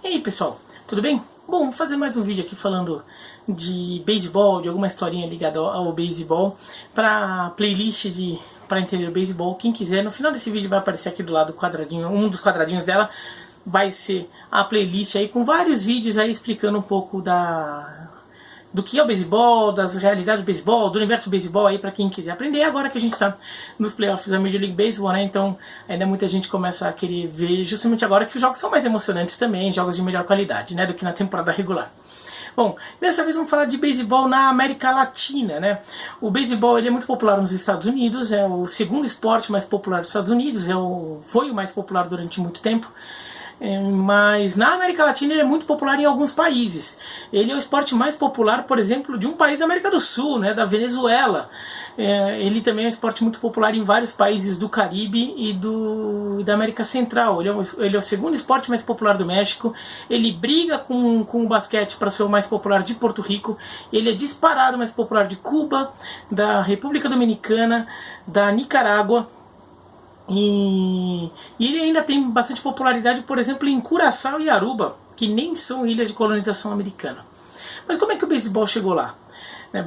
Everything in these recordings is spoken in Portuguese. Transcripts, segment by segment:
E aí pessoal, tudo bem? Bom, vou fazer mais um vídeo aqui falando de beisebol, de alguma historinha ligada ao beisebol, para playlist para entender o beisebol. Quem quiser, no final desse vídeo vai aparecer aqui do lado o quadradinho, um dos quadradinhos dela vai ser a playlist aí com vários vídeos aí explicando um pouco do que é o beisebol, das realidades do beisebol, do universo do beisebol aí para quem quiser aprender. Agora que a gente está nos playoffs da Major League Baseball, né? Então ainda muita gente começa a querer ver justamente agora que os jogos são mais emocionantes também, jogos de melhor qualidade, né, do que na temporada regular. Bom, dessa vez vamos falar de beisebol na América Latina, né? O beisebol ele é muito popular nos Estados Unidos, é o segundo esporte mais popular dos Estados Unidos, foi o mais popular durante muito tempo. Mas na América Latina ele é muito popular em alguns países. Ele é o esporte mais popular, por exemplo, de um país da América do Sul, né, da Venezuela. Ele também é um esporte muito popular em vários países do Caribe e da América Central. Ele é o segundo esporte mais popular do México. Ele briga com o basquete para ser o mais popular de Porto Rico. Ele é disparado mais popular de Cuba, da República Dominicana, da Nicarágua. E ele ainda tem bastante popularidade, por exemplo, em Curaçao e Aruba, que nem são ilhas de colonização americana. Mas como é que o beisebol chegou lá?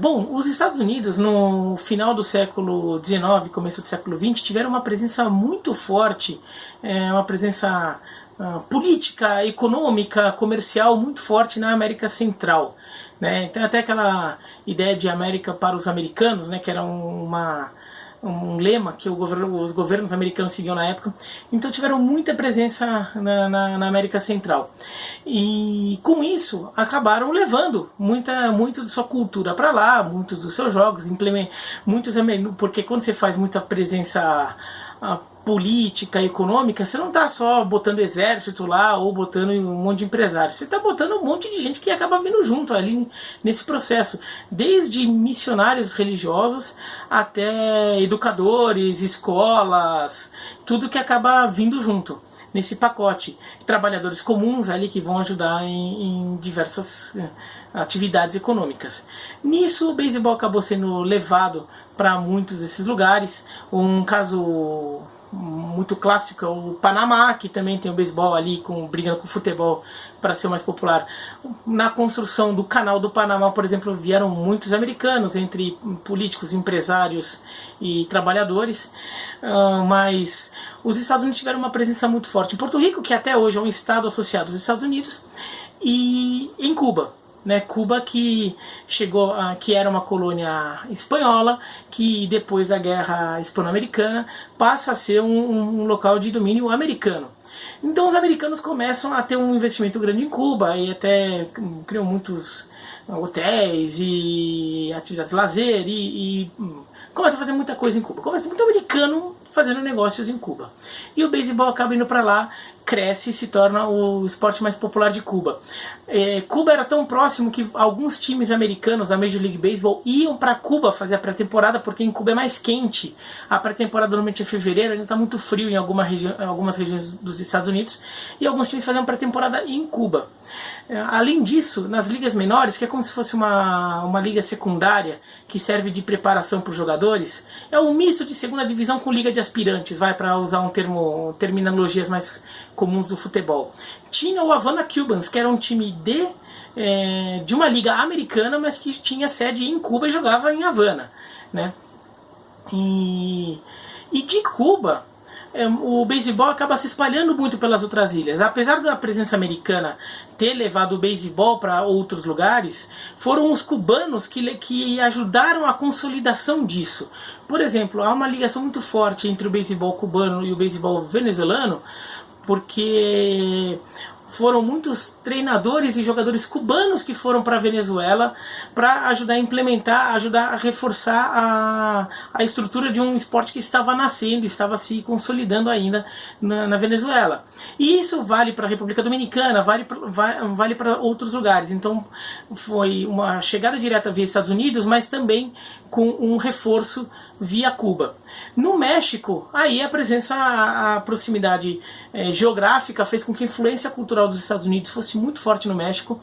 Bom, os Estados Unidos, no final do século XIX, começo do século XX, tiveram uma presença muito forte, uma presença política, econômica, comercial muito forte na América Central. Então até aquela ideia de América para os americanos, que era um lema que os governos americanos seguiam na época. Então tiveram muita presença na América Central. E com isso acabaram levando muito de sua cultura para lá, muitos dos seus jogos, porque quando você faz muita presença política, econômica, você não está só botando exército lá ou botando um monte de empresários, você está botando um monte de gente que acaba vindo junto ali nesse processo, desde missionários religiosos até educadores, escolas, tudo que acaba vindo junto nesse pacote. Trabalhadores comuns ali que vão ajudar em diversas atividades econômicas. Nisso o beisebol acabou sendo levado para muitos desses lugares. Um caso muito clássico é o Panamá, que também tem o beisebol ali brigando com o futebol para ser o mais popular. Na construção do canal do Panamá, por exemplo, vieram muitos americanos, entre políticos, empresários e trabalhadores, mas os Estados Unidos tiveram uma presença muito forte em Porto Rico, que até hoje é um estado associado aos Estados Unidos, e em Cuba. Cuba que que era uma colônia espanhola, que depois da guerra hispano-americana passa a ser um local de domínio americano. Então os americanos começam a ter um investimento grande em Cuba e até criam muitos hotéis e atividades de lazer e começa a fazer muita coisa em Cuba. Começa muito americano fazendo negócios em Cuba. E o beisebol acaba indo para lá, cresce e se torna o esporte mais popular de Cuba. Cuba era tão próximo que alguns times americanos da Major League Baseball iam para Cuba fazer a pré-temporada, porque em Cuba é mais quente. A pré-temporada normalmente é fevereiro, ainda está muito frio em algumas regiões dos Estados Unidos, e alguns times faziam pré-temporada em Cuba. Além disso, nas ligas menores, que é como se fosse uma liga secundária que serve de preparação para os jogadores, é um misto de segunda divisão com liga de aspirantes, para usar terminologias mais comuns do futebol. Tinha o Havana Cubans, que era um time de uma liga americana, mas que tinha sede em Cuba e jogava em Havana, E de Cuba o beisebol acaba se espalhando muito pelas outras ilhas. Apesar da presença americana ter levado o beisebol para outros lugares, foram os cubanos que ajudaram a consolidação disso. Por exemplo, há uma ligação muito forte entre o beisebol cubano e o beisebol venezuelano, porque foram muitos treinadores e jogadores cubanos que foram para a Venezuela para ajudar a implementar, ajudar a reforçar a estrutura de um esporte que estava nascendo, estava se consolidando ainda na Venezuela. E isso vale para a República Dominicana, vale para outros lugares. Então foi uma chegada direta via Estados Unidos, mas também com um reforço via Cuba. No México, aí a presença, a proximidade geográfica fez com que a influência cultural dos Estados Unidos fosse muito forte no México,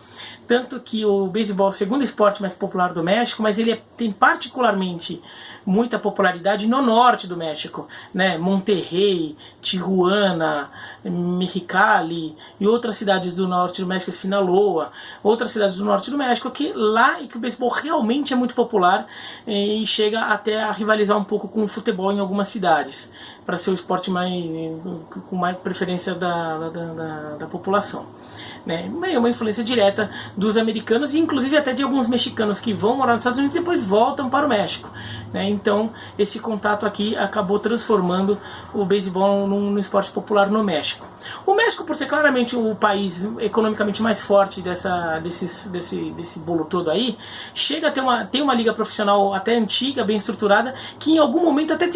tanto que o beisebol é o segundo esporte mais popular do México, mas ele tem particularmente muita popularidade no norte do México, né? Monterrey, Tijuana, Mexicali e outras cidades do norte do México, Sinaloa, outras cidades do norte do México, que lá e que o beisebol realmente é muito popular e chega até a rivalizar um pouco com o futebol em algumas cidades, para ser o esporte com mais preferência da população. Né? É uma influência direta dos americanos e inclusive até de alguns mexicanos que vão morar nos Estados Unidos e depois voltam para o México. Né? Então esse contato aqui acabou transformando o beisebol num esporte popular no México. O México, por ser claramente o país economicamente mais forte desse bolo todo aí, chega a ter uma liga profissional até antiga, bem estruturada, que em algum momento até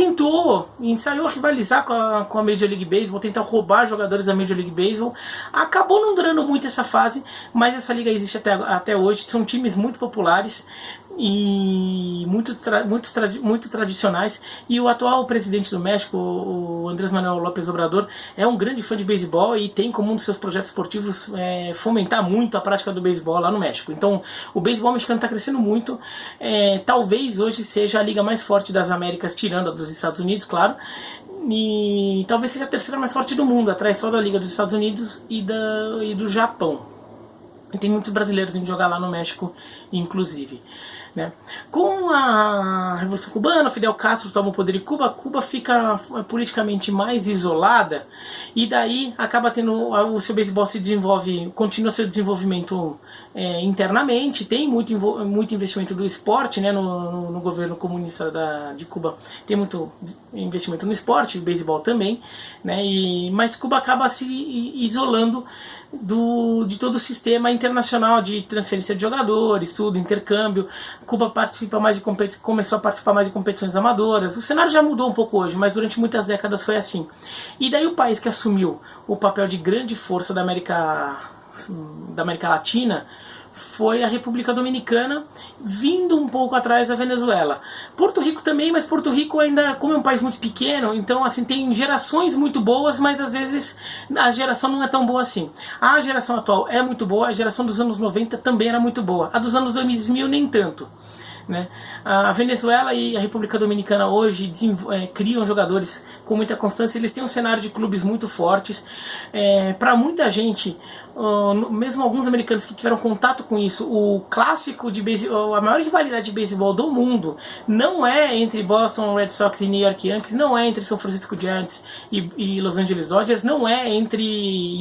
ensaiou rivalizar com a Major League Baseball, tentar roubar jogadores da Major League Baseball. Acabou não durando muito essa fase, mas essa liga existe até hoje. São times muito populares e muito tradicionais, e o atual presidente do México, o Andrés Manuel López Obrador, é um grande fã de beisebol e tem como um dos seus projetos esportivos fomentar muito a prática do beisebol lá no México. Então o beisebol mexicano está crescendo muito, talvez hoje seja a liga mais forte das Américas, tirando a dos Estados Unidos, claro, e talvez seja a terceira mais forte do mundo, atrás só da liga dos Estados Unidos e do Japão. E tem muitos brasileiros indo jogar lá no México, inclusive. Né? Com a Revolução Cubana, Fidel Castro toma o poder em Cuba, Cuba fica politicamente mais isolada e daí acaba tendo o seu beisebol continua seu desenvolvimento internamente, tem muito investimento do esporte, né, no governo comunista de Cuba, tem muito investimento no esporte, o beisebol também, né, mas Cuba acaba se isolando de todo o sistema internacional de transferência de jogadores, tudo, intercâmbio. Cuba começou a participar mais de competições amadoras. O cenário já mudou um pouco hoje, mas durante muitas décadas foi assim. E daí o país que assumiu o papel de grande força da América Latina foi a República Dominicana, vindo um pouco atrás da Venezuela. Porto Rico também, mas Porto Rico ainda, como é um país muito pequeno, então assim, tem gerações muito boas, mas às vezes a geração não é tão boa assim. A geração atual é muito boa, a geração dos anos 90 também era muito boa, a dos anos 2000 nem tanto. Né? A Venezuela e a República Dominicana hoje criam jogadores com muita constância, eles têm um cenário de clubes muito fortes. Para muita gente, mesmo alguns americanos que tiveram contato com isso, o clássico de beisebol, a maior rivalidade de beisebol do mundo não é entre Boston Red Sox e New York Yankees, não é entre São Francisco Giants e Los Angeles Dodgers, não é entre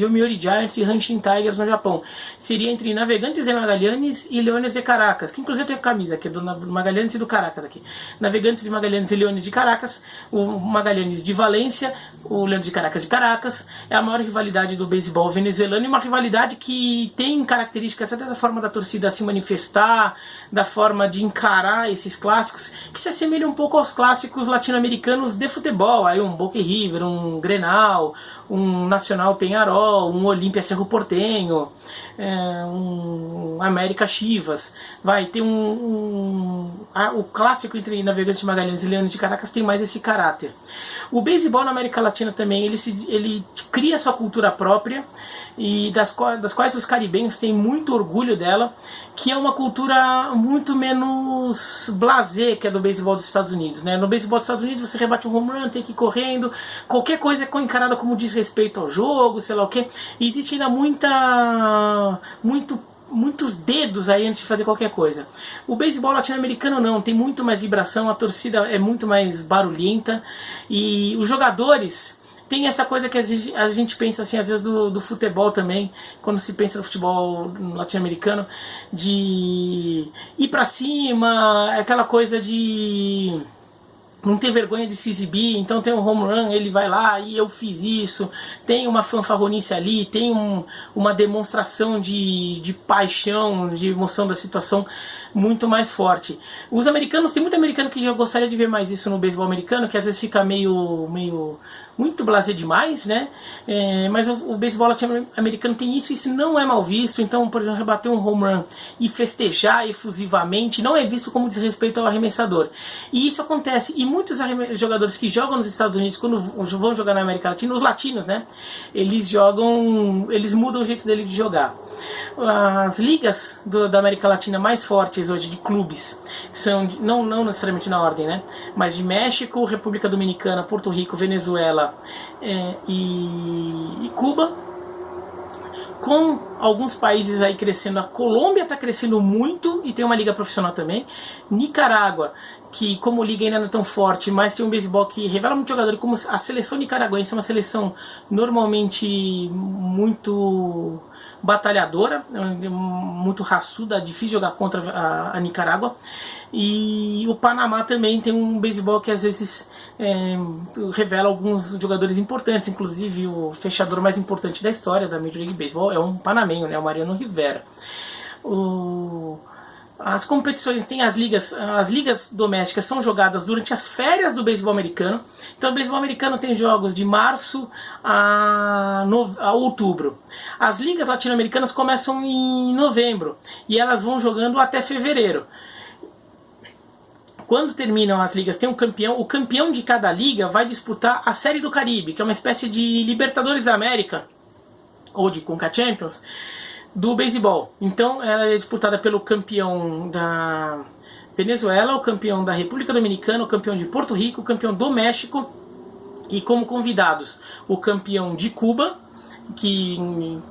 Yomiuri Giants e Hanshin Tigers no Japão, seria entre Navegantes de Magallanes e Leones de Caracas, que inclusive eu tenho camisa aqui do Magallanes e do Caracas aqui. Navegantes de Magallanes e Leones de Caracas, o Magallanes de Valência, o Leones de Caracas, é a maior rivalidade do beisebol venezuelano, e uma rivalidade que tem características até da forma da torcida se manifestar, da forma de encarar esses clássicos, que se assemelham um pouco aos clássicos latino-americanos de futebol, aí um Boca River, um Grenal, um Nacional Peñarol, um Olímpia Cerro Porteño, um América Chivas, vai ter o clássico entre Navegantes de Magallanes e Leones de Caracas tem mais esse caráter. O beisebol na América Latina também, ele cria sua cultura própria, e das quais os caribenhos têm muito orgulho dela, que é uma cultura muito menos blasé que a do beisebol dos Estados Unidos. Né? No beisebol dos Estados Unidos você rebate um home run, tem que ir correndo, qualquer coisa é encarada como desrespeito ao jogo, sei lá o que. Existe ainda muitos dedos aí antes de fazer qualquer coisa. O beisebol latino-americano não, tem muito mais vibração, a torcida é muito mais barulhenta, e os jogadores tem essa coisa que a gente pensa assim, às vezes do futebol também, quando se pensa no futebol latino-americano, de ir pra cima, aquela coisa de não ter vergonha de se exibir. Então tem um home run, ele vai lá e eu fiz isso, tem uma fanfarronice ali, tem uma demonstração de paixão, de emoção da situação muito mais forte. Os americanos, tem muito americano que já gostaria de ver mais isso no beisebol americano, que às vezes fica muito blasé demais, né? Mas o beisebol latino-americano tem isso não é mal visto. Então, por exemplo, rebater um home run e festejar efusivamente não é visto como desrespeito ao arremessador. E isso acontece, e muitos jogadores que jogam nos Estados Unidos, quando vão jogar na América Latina, os latinos, né? Eles mudam o jeito dele de jogar. As ligas da América Latina mais fortes hoje, de clubes, são, não necessariamente na ordem, né? Mas de México, República Dominicana, Porto Rico, Venezuela e Cuba. Com alguns países aí crescendo, a Colômbia está crescendo muito e tem uma liga profissional também. Nicarágua, que como liga ainda não é tão forte, mas tem um beisebol que revela muito jogador, como a seleção nicaragüense é uma seleção normalmente muito batalhadora, muito raçuda, difícil jogar contra a Nicarágua. E o Panamá também tem um beisebol que às vezes revela alguns jogadores importantes, inclusive o fechador mais importante da história da Major League Baseball é um panamenho, né, o Mariano Rivera. As competições, tem as ligas domésticas são jogadas durante as férias do beisebol americano. Então o beisebol americano tem jogos de março a outubro. As ligas latino-americanas começam em novembro e elas vão jogando até fevereiro. Quando terminam as ligas, tem um campeão. O campeão de cada liga vai disputar a Série do Caribe, que é uma espécie de Libertadores da América, ou de Conca Champions, do beisebol. Então ela é disputada pelo campeão da Venezuela, o campeão da República Dominicana, o campeão de Porto Rico, o campeão do México e como convidados o campeão de Cuba, que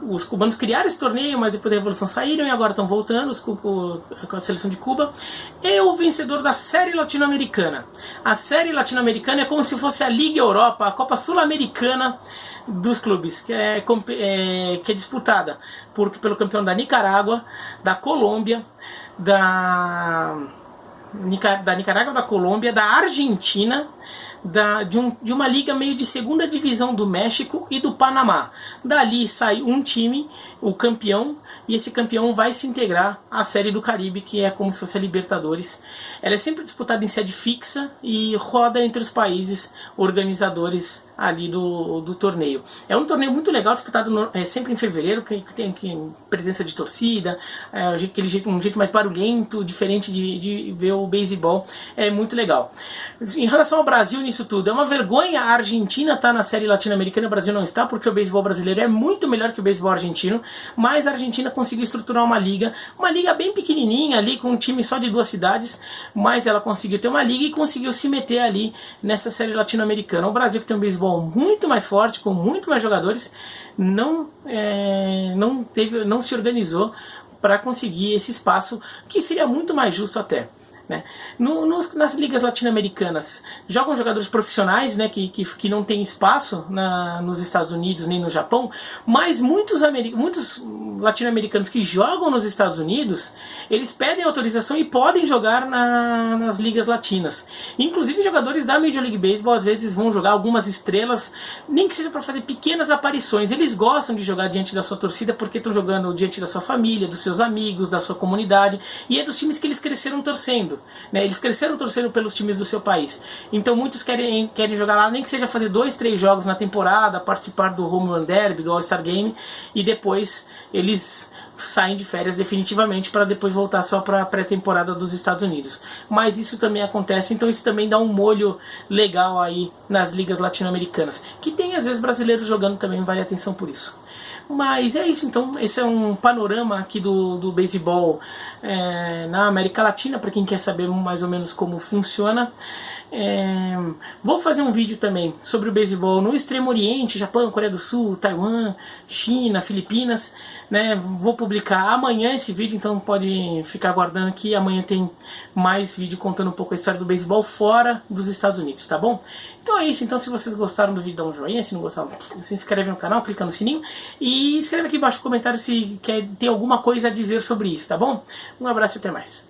os cubanos criaram esse torneio, mas depois da Revolução saíram e agora estão voltando com a seleção de Cuba, e o vencedor da Série Latino-Americana. A Série Latino-Americana é como se fosse a Liga Europa, a Copa Sul-Americana dos clubes, que é disputada pelo campeão da Nicarágua, da Colômbia, da Nicarágua, da Colômbia, da Argentina, de uma liga meio de segunda divisão do México e do Panamá. Dali sai um time, o campeão, e esse campeão vai se integrar à Série do Caribe, que é como se fosse a Libertadores. Ela é sempre disputada em sede fixa e roda entre os países organizadores ali do torneio. É um torneio muito legal, disputado sempre em fevereiro, que tem presença de torcida, um jeito mais barulhento, diferente de ver o beisebol. É muito legal. Em relação ao Brasil nisso tudo, é uma vergonha a Argentina estar na Série Latino-Americana e o Brasil não está, porque o beisebol brasileiro é muito melhor que o beisebol argentino, mas a Argentina conseguiu estruturar uma liga bem pequenininha ali, com um time só de 2 cidades, mas ela conseguiu ter uma liga e conseguiu se meter ali nessa Série Latino-Americana. O Brasil, que tem um beisebol muito mais forte, com muito mais jogadores, não se organizou para conseguir esse espaço, que seria muito mais justo até. Né? Nas ligas latino-americanas jogam jogadores profissionais, né, que não tem espaço nos Estados Unidos nem no Japão, mas muitos latino-americanos que jogam nos Estados Unidos, eles pedem autorização e podem jogar nas ligas latinas. Inclusive jogadores da Major League Baseball às vezes vão jogar, algumas estrelas, nem que seja para fazer pequenas aparições. Eles gostam de jogar diante da sua torcida porque estão jogando diante da sua família, dos seus amigos, da sua comunidade, e é dos times que eles cresceram torcendo. Né? Eles cresceram torcendo pelos times do seu país. Então muitos querem jogar lá, nem que seja fazer 2, 3 jogos na temporada, participar do Home Run Derby, do All-Star Game, e depois eles saem de férias definitivamente para depois voltar só para a pré-temporada dos Estados Unidos. Mas isso também acontece, então isso também dá um molho legal aí nas ligas latino-americanas, que tem às vezes brasileiros jogando também, vale atenção por isso. Mas é isso, então esse é um panorama aqui do beisebol na América Latina, para quem quer saber mais ou menos como funciona. Vou fazer um vídeo também sobre o beisebol no Extremo Oriente, Japão, Coreia do Sul, Taiwan, China, Filipinas, né? Vou publicar amanhã esse vídeo, então pode ficar aguardando que amanhã tem mais vídeo contando um pouco a história do beisebol fora dos Estados Unidos, tá bom? Então é isso, então se vocês gostaram do vídeo, dá um joinha, se não gostaram, se inscreve no canal, clica no sininho e escreve aqui embaixo no comentário se tem alguma coisa a dizer sobre isso, tá bom? Um abraço e até mais.